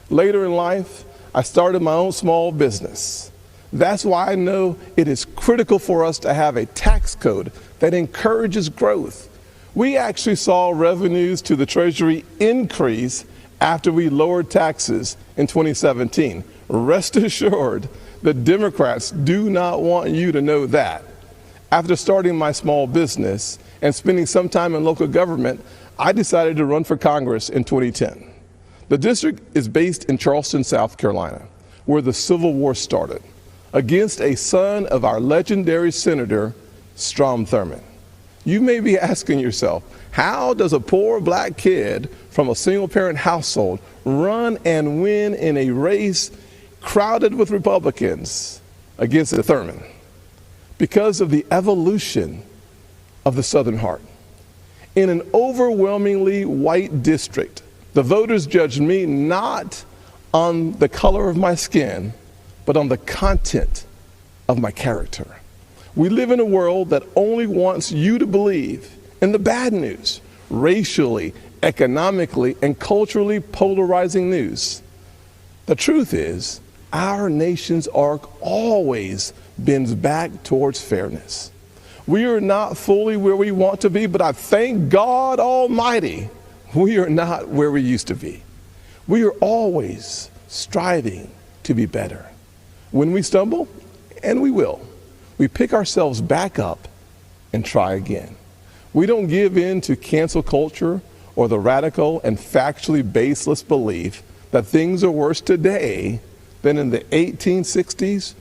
Later in life, I started my own small business. That's why I know it is critical for us to have a tax code that encourages growth. We actually saw revenues to the Treasury increase after we lowered taxes in 2017. Rest assured, the Democrats do not want you to know that. After starting my small business and spending some time in local government, I decided to run for Congress in 2010. The district is based in Charleston, South Carolina, where the Civil War started, against a son of our legendary Senator, Strom Thurmond. You may be asking yourself, how does a poor black kid from a single-parent household run and win in a race crowded with Republicans against Thurmond? Because of the evolution of the Southern heart. In an overwhelmingly white district, the voters judged me not on the color of my skin, but on the content of my character. We live in a world that only wants you to believe in the bad news, racially, economically, and culturally polarizing news. The truth is, our nation's arc always bends back towards fairness. We are not fully where we want to be, but I thank God Almighty, we are not where we used to be. We are always striving to be better. When we stumble, and we will, we pick ourselves back up and try again. We don't give in to cancel culture or the radical and factually baseless belief that things are worse today than in the 1860s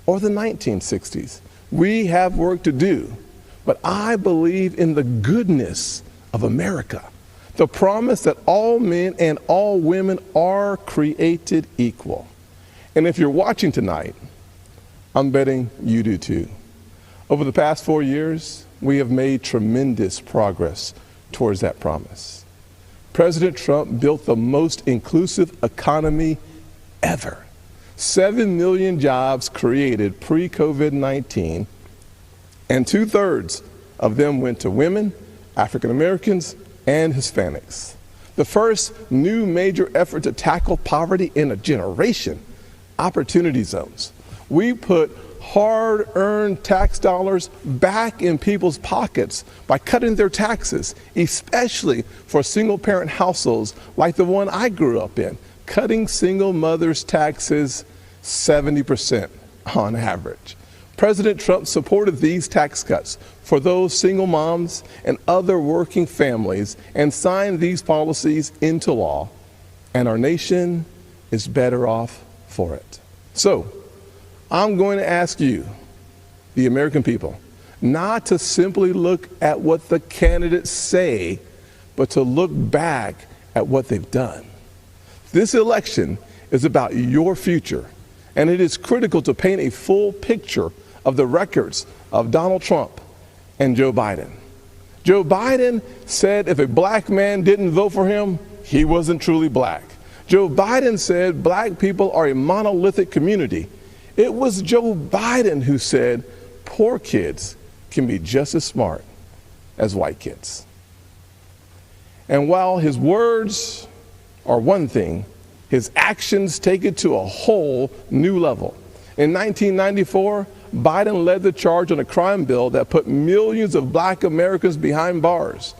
or the 1960s. We have work to do, but I believe in the goodness of America, the promise that all men and all women are created equal. And if you're watching tonight, I'm betting you do too. Over the past 4 years, we have made tremendous progress towards that promise. President Trump built the most inclusive economy ever. 7 million jobs created pre-COVID-19, and 2/3 of them went to women, African Americans, and Hispanics. The first new major effort to tackle poverty in a generation, opportunity zones. We put hard-earned tax dollars back in people's pockets by cutting their taxes, especially for single-parent households like the one I grew up in, cutting single mothers' taxes 70% on average. President Trump supported these tax cuts for those single moms and other working families and signed these policies into law, and our nation is better off for it. So, I'm going to ask you, the American people, not to simply look at what the candidates say, but to look back at what they've done. This election is about your future, and it is critical to paint a full picture of the records of Donald Trump and Joe Biden. Joe Biden said if a black man didn't vote for him, he wasn't truly black. Joe Biden said black people are a monolithic community. It was Joe Biden who said poor kids can be just as smart as white kids. And while his words are one thing, his actions take it to a whole new level. In 1994, Biden led the charge on a crime bill that put millions of black Americans behind bars.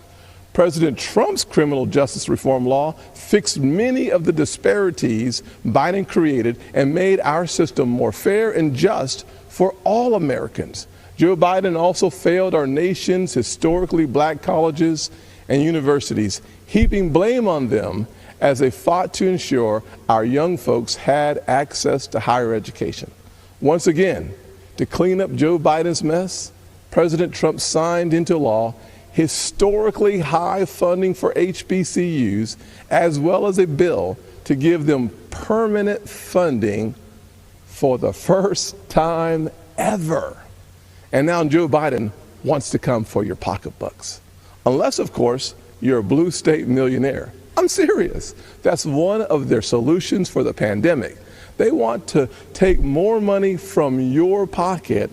President Trump's criminal justice reform law fixed many of the disparities Biden created and made our system more fair and just for all Americans. Joe Biden also failed our nation's historically black colleges and universities, heaping blame on them as they fought to ensure our young folks had access to higher education. Once again, to clean up Joe Biden's mess, President Trump signed into law historically high funding for HBCUs, as well as a bill to give them permanent funding for the first time ever. And now Joe Biden wants to come for your pocketbooks. Unless, of course, you're a blue state millionaire. I'm serious. That's one of their solutions for the pandemic. They want to take more money from your pocket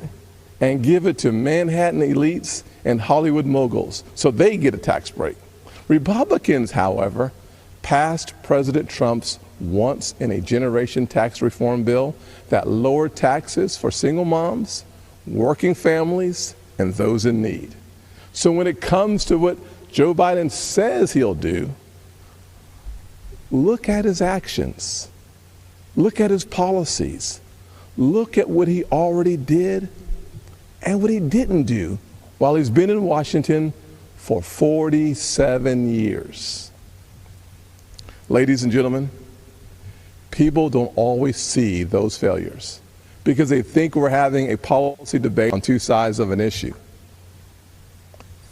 and give it to Manhattan elites and Hollywood moguls so they get a tax break. Republicans, however, passed President Trump's once-in-a-generation tax reform bill that lowered taxes for single moms, working families, and those in need. So when it comes to what Joe Biden says he'll do, look at his actions. Look at his policies. Look at what he already did and what he didn't do while he's been in Washington for 47 years. Ladies and gentlemen, people don't always see those failures because they think we're having a policy debate on two sides of an issue.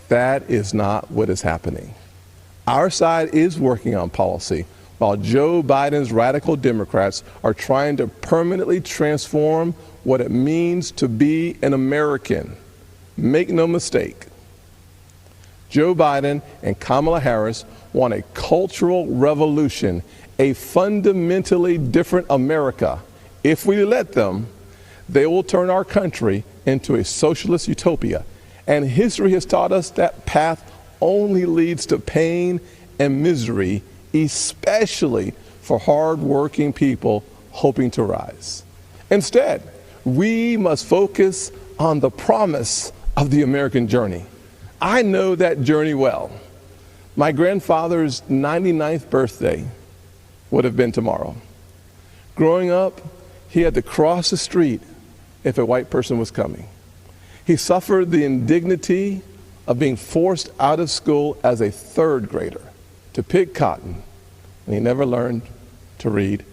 That is not what is happening. Our side is working on policy, while Joe Biden's radical Democrats are trying to permanently transform what it means to be an American. Make no mistake, Joe Biden and Kamala Harris want a cultural revolution, a fundamentally different America. If we let them, they will turn our country into a socialist utopia. And history has taught us that path only leads to pain and misery, especially for hardworking people hoping to rise. Instead, we must focus on the promise of the American journey. I know that journey well. My grandfather's 99th birthday would have been tomorrow. Growing up, he had to cross the street if a white person was coming. He suffered the indignity of being forced out of school as a third grader to pick cotton, and he never learned to read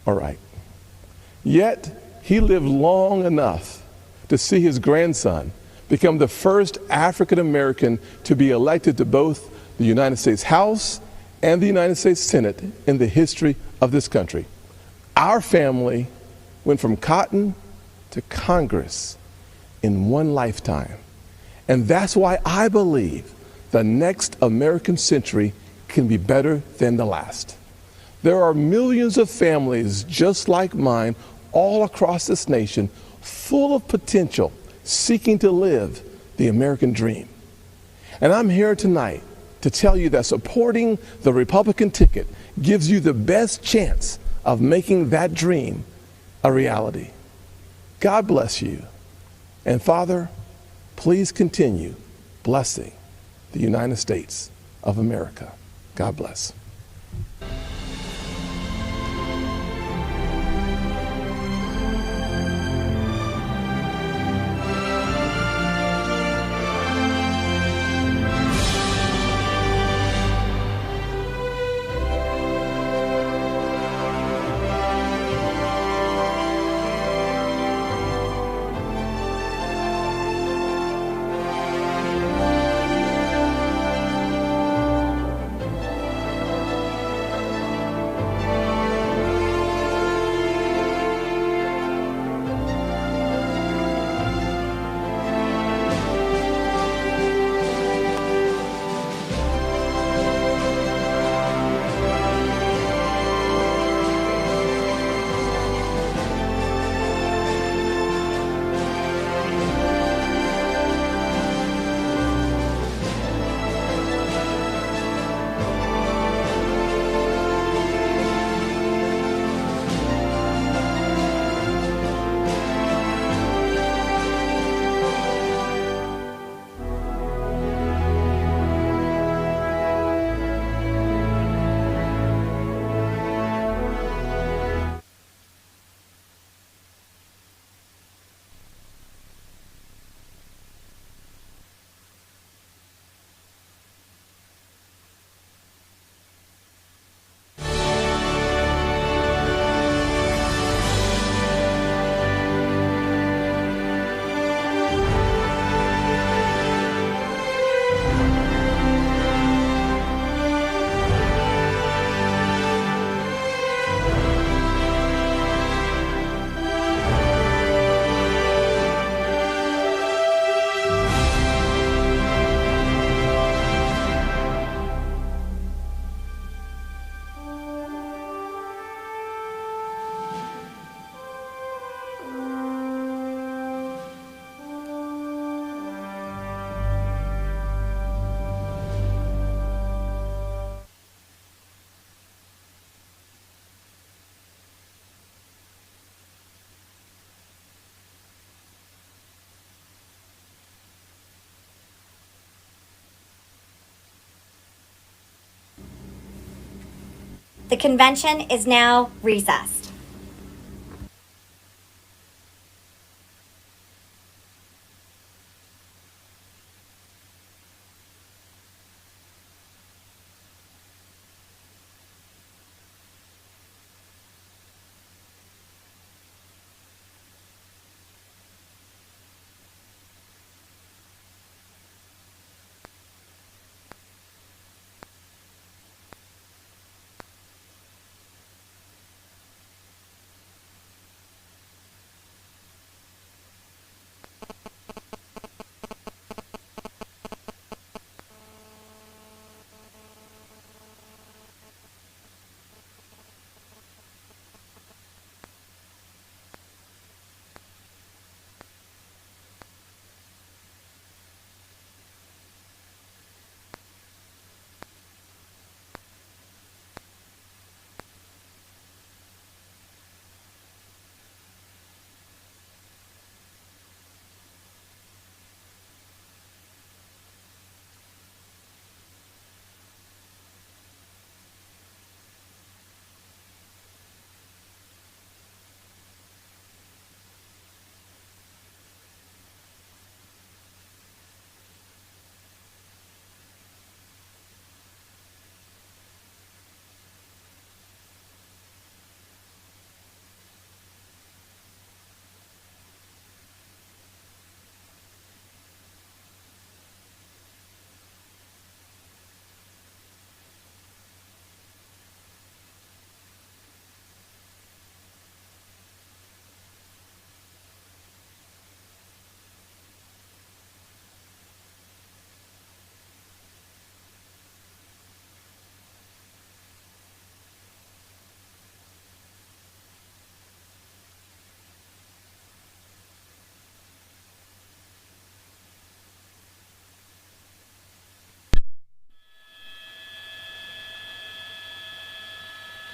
or write. Yet, he lived long enough to see his grandson become the first African American to be elected to both the United States House and the United States Senate in the history of this country. Our family went from cotton to Congress in one lifetime. And that's why I believe the next American century can be better than the last. There are millions of families just like mine all across this nation, full of potential, seeking to live the American dream. And I'm here tonight to tell you that supporting the Republican ticket gives you the best chance of making that dream a reality. God bless you. And Father, please continue blessing the United States of America. God bless. The convention is now recessed.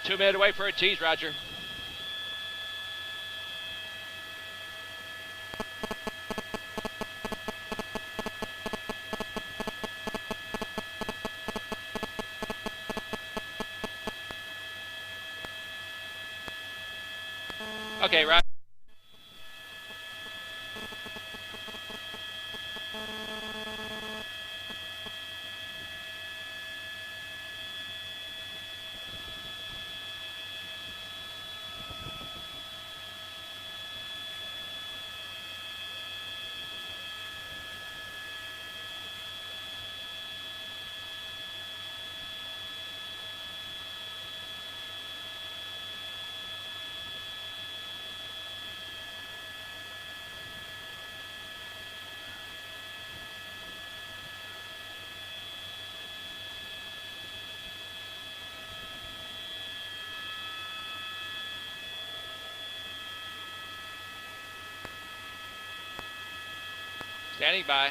Two-minute away for a tease, Roger. Okay, Roger. Standing by.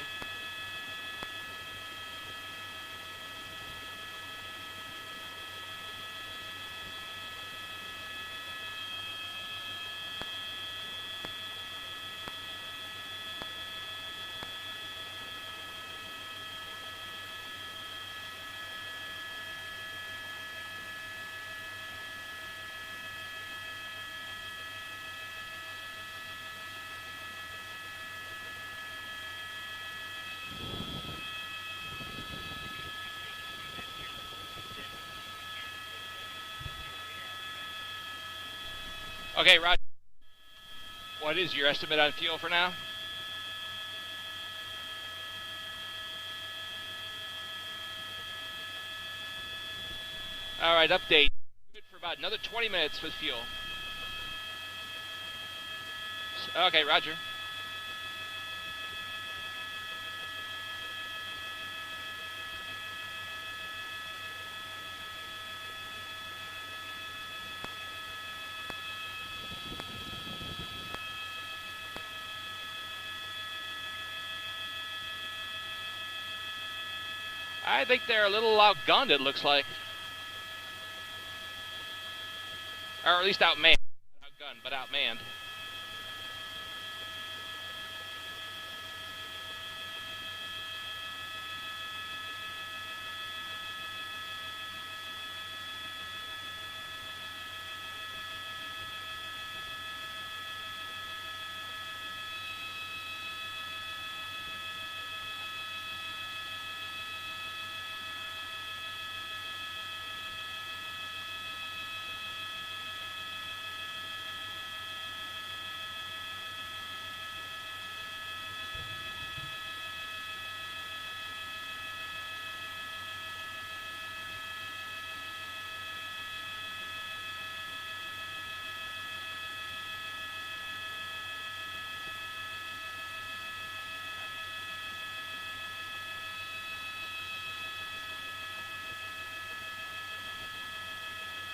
Okay, Roger. What is your estimate on fuel for now? All right, update. Good for about another 20 minutes with fuel. Okay, Roger. I think they're a little outgunned, it looks like. Or at least outmanned. Not outgunned, but outmanned.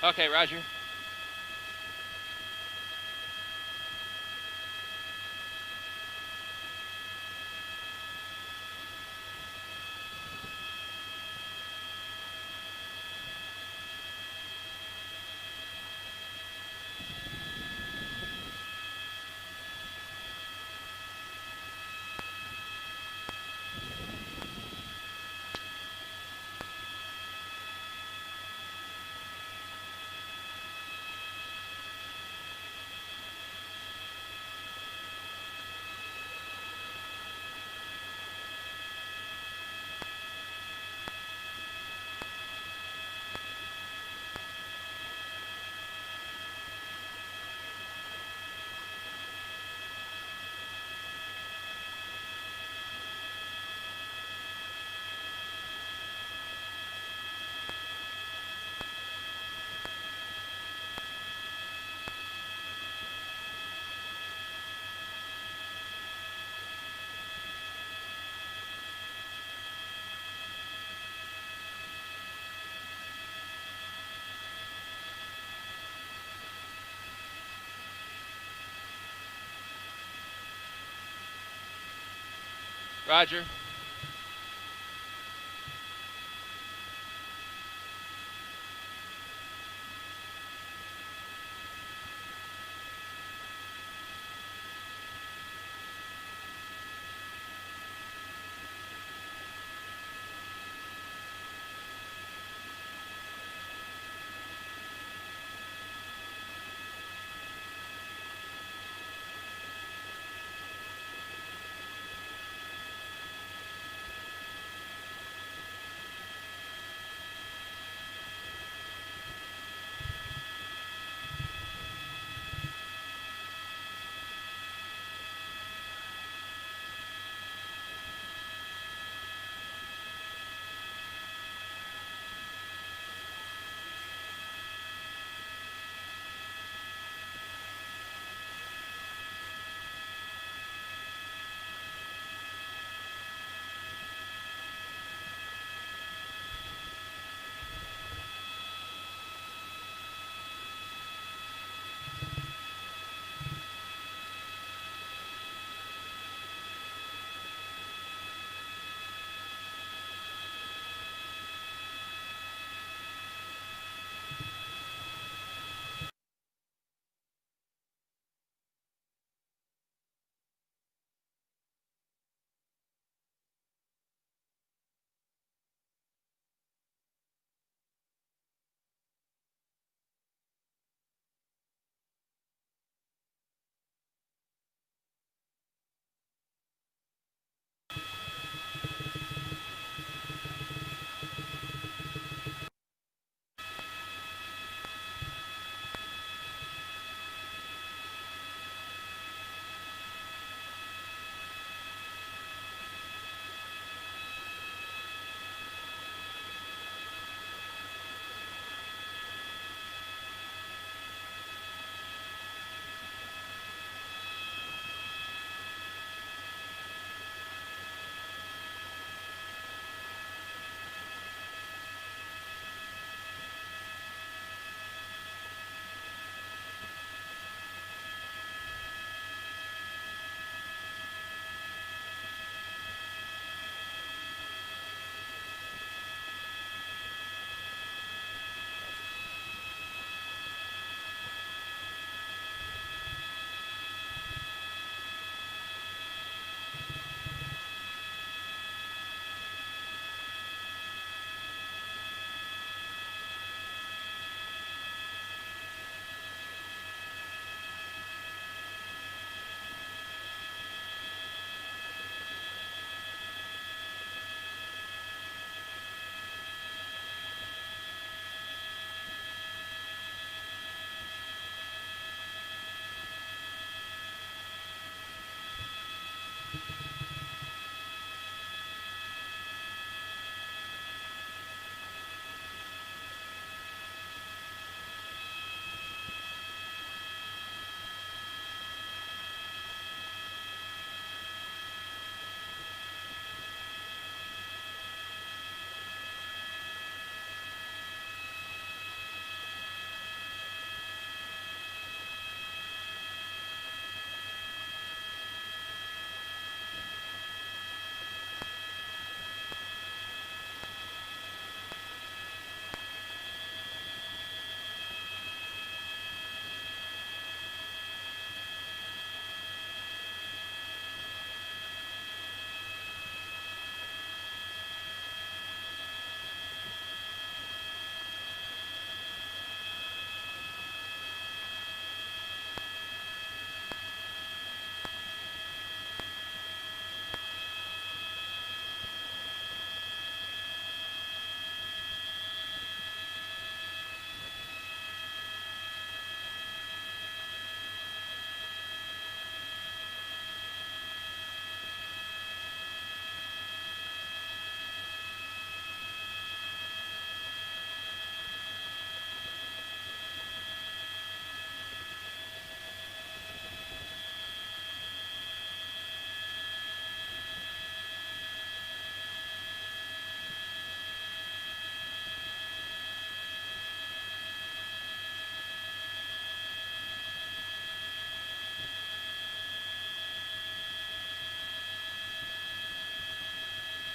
Okay, Roger. Roger.